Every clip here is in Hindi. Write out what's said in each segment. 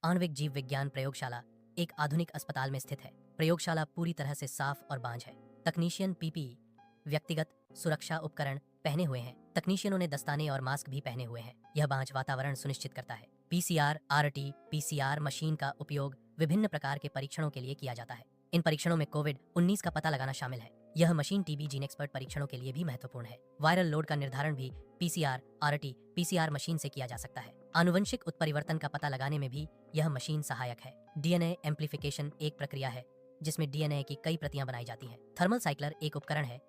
आणविक जीव विज्ञान प्रयोगशाला एक आधुनिक अस्पताल में स्थित है। प्रयोगशाला पूरी तरह से साफ और बांझ है। तकनीशियन पीपीई व्यक्तिगत सुरक्षा उपकरण पहने हुए हैं। तकनीशियनों ने दस्ताने और मास्क भी पहने हुए हैं। यह बांझ वातावरण सुनिश्चित करता है। पीसीआर आरटी पीसीआर मशीन का उपयोग विभिन्न प्रकार के परीक्षणों के लिए किया जाता है। इन परीक्षणों में कोविड-19 का पता लगाना शामिल है। यह मशीन टीबी जीन एक्सपर्ट परीक्षणों के लिए भी महत्वपूर्ण है। वायरल लोड का निर्धारण भी पीसीआर आरटी पीसीआर मशीन से किया जा सकता है। आनुवंशिक उत्परिवर्तन का पता लगाने में भी यह मशीन सहायक है। डीएनए एम्प्लीफिकेशन एक प्रक्रिया है जिसमें डीएनए की कई प्रतियां बनाई जाती हैं। थर्मल साइक्लर एक उपकरण है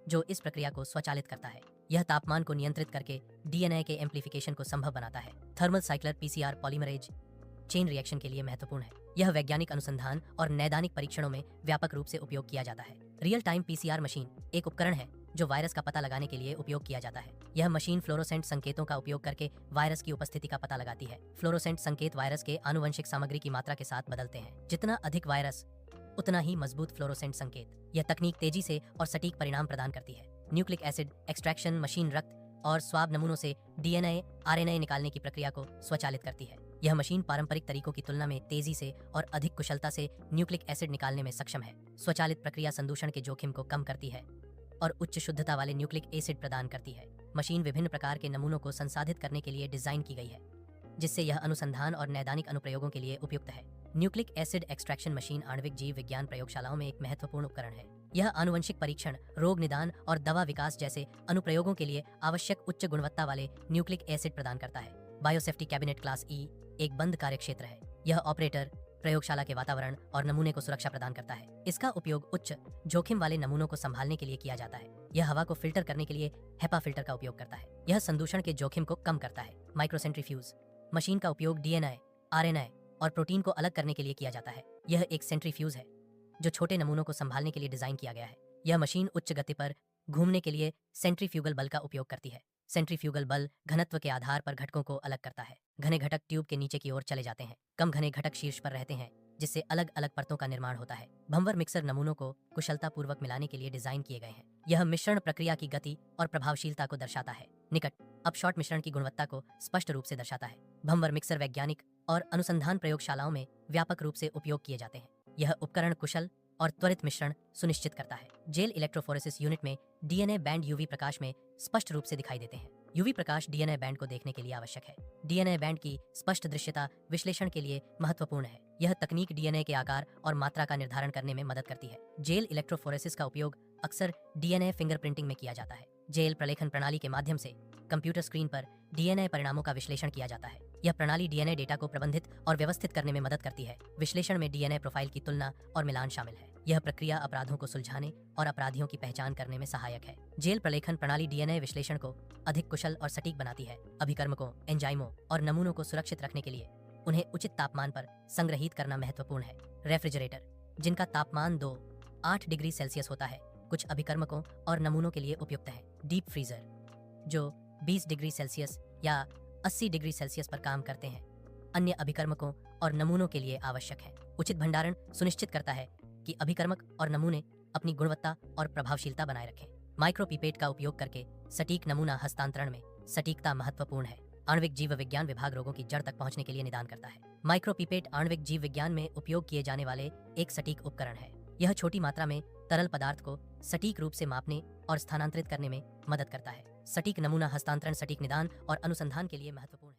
जो इस प्रक्रिया को स्वचालित करता है। यह तापमान को नियंत्रित करके डीएनए के एम्प्लीफिकेशन को संभव बनाता है। Thermal cycler PCR polymerase chain reaction के लिए महत्वपूर्ण है। यह वैज्ञानिक अनुसंधान और नैदानिक परीक्षणों में व्यापक रूप से उपयोग किया जाता है। रियल टाइम पीसीआर मशीन एक उपकरण है जो वायरस का पता लगाने के लिए उपयोग किया जाता है। यह मशीन फ्लोरोसेंट संकेतों का उपयोग करके वायरस की उपस्थिति का पता लगाती है। फ्लोरोसेंट संकेत वायरस के आनुवंशिक सामग्री की मात्रा के साथ बदलते हैं। जितना अधिक वायरस उतना ही मजबूत फ्लोरोसेंट संकेत। यह तकनीक तेजी से और सटीक परिणाम प्रदान करती है। न्यूक्लिक एसिड एक्सट्रैक्शन मशीन रक्त और स्वाब नमूनों से डीएनए आरएनए निकालने की प्रक्रिया को स्वचालित करती है। यह मशीन पारंपरिक तरीकों की तुलना में तेजी से और अधिक कुशलता से न्यूक्लिक एसिड निकालने में सक्षम है। स्वचालित प्रक्रिया संदूषण के जोखिम को कम करती है और उच्च शुद्धता वाले न्यूक्लिक एसिड प्रदान करती है। मशीन विभिन्न प्रकार के नमूनों को संसाधित करने के लिए डिजाइन की गई है जिससे यह अनुसंधान और नैदानिक अनुप्रयोगों के लिए उपयुक्त है। न्यूक्लिक एसिड एक्सट्रैक्शन मशीन आणविक जीव विज्ञान प्रयोगशालाओं में एक महत्वपूर्ण उपकरण है। यह आनुवंशिक परीक्षण, रोग निदान और दवा विकास जैसे अनुप्रयोगों के लिए आवश्यक उच्च गुणवत्ता वाले न्यूक्लिक एसिड प्रदान करता है। बायोसेफ्टी कैबिनेट क्लास ई एक बंद कार्यक्षेत्र है। यह ऑपरेटर प्रयोगशाला के वातावरण और नमूने को सुरक्षा प्रदान करता है। इसका उपयोग उच्च जोखिम वाले नमूनों को संभालने के लिए किया जाता है। यह हवा को फिल्टर करने के लिए हेपा फिल्टर का उपयोग करता है। यह संदूषण के जोखिम को कम करता है। माइक्रोसेंट्रीफ्यूज मशीन का उपयोग डीएनए, आरएनए और प्रोटीन को अलग करने के लिए किया जाता है। यह एक सेंट्रीफ्यूज है जो छोटे नमूनों को संभालने के लिए डिजाइन किया गया है। यह मशीन उच्च गति पर घूमने के लिए सेंट्रीफ्यूगल बल का उपयोग करती है। सेंट्रीफ्यूगल बल घनत्व के आधार पर घटकों को अलग करता है। घने घटक ट्यूब के नीचे की ओर चले जाते हैं। कम घने घटक शीर्ष पर रहते हैं जिससे अलग अलग परतों का निर्माण होता है। भंवर मिक्सर नमूनों को कुशलतापूर्वक मिलाने के लिए डिजाइन किए गए हैं। यह मिश्रण प्रक्रिया की गति और प्रभावशीलता को दर्शाता है। निकट अपशॉट मिश्रण की गुणवत्ता को स्पष्ट रूप से दर्शाता है। भंवर मिक्सर वैज्ञानिक और अनुसंधान प्रयोगशालाओं में व्यापक रूप से उपयोग किए जाते हैं। यह उपकरण कुशल और त्वरित मिश्रण सुनिश्चित करता है। जेल इलेक्ट्रोफोरेसिस यूनिट में डीएनए बैंड यूवी प्रकाश में स्पष्ट रूप से दिखाई देते हैं। यूवी प्रकाश डीएनए बैंड को देखने के लिए आवश्यक है। डीएनए बैंड की स्पष्ट दृश्यता विश्लेषण के लिए महत्वपूर्ण है। यह तकनीक डीएनए के आकार और मात्रा का निर्धारण करने में मदद करती है। जेल इलेक्ट्रोफोरेसिस का उपयोग अक्सर डीएनए फिंगरप्रिंटिंग में किया जाता है। जेल प्रलेखन प्रणाली के माध्यम से कंप्यूटर स्क्रीन पर डीएनए परिणामों का विश्लेषण किया जाता है। यह प्रणाली डीएनए डेटा को प्रबंधित और व्यवस्थित करने में मदद करती है। विश्लेषण में डीएनए प्रोफाइल की तुलना और मिलान शामिल है। यह प्रक्रिया अपराधों को सुलझाने और अपराधियों की पहचान करने में सहायक है। जेल प्रलेखन प्रणाली डीएनए विश्लेषण को अधिक कुशल और सटीक बनाती है। अभिकर्मकों, एंजाइमों और नमूनों को सुरक्षित रखने के लिए उन्हें उचित तापमान पर संग्रहित करना महत्वपूर्ण है। रेफ्रिजरेटर जिनका तापमान 2-8 डिग्री सेल्सियस होता है कुछ अभिकर्मकों और नमूनों के लिए उपयुक्त है। डीप फ्रीजर जो 20 डिग्री सेल्सियस या 80 डिग्री सेल्सियस पर काम करते हैं अन्य अभिकर्मकों और नमूनों के लिए आवश्यक है। उचित भंडारण सुनिश्चित करता है कि अभिकर्मक और नमूने अपनी गुणवत्ता और प्रभावशीलता बनाए रखें। माइक्रोपिपेट का उपयोग करके सटीक नमूना हस्तांतरण में सटीकता महत्वपूर्ण है। आणविक जीव विज्ञान विभाग रोगों की जड़ तक पहुंचने के लिए निदान करता है। माइक्रोपिपेट आणविक जीव विज्ञान में उपयोग किए जाने वाले एक सटीक उपकरण है। यह छोटी मात्रा में तरल पदार्थ को सटीक रूप से मापने और स्थानांतरित करने में मदद करता है। सटीक नमूना हस्तांतरण सटीक निदान और अनुसंधान के लिए महत्वपूर्ण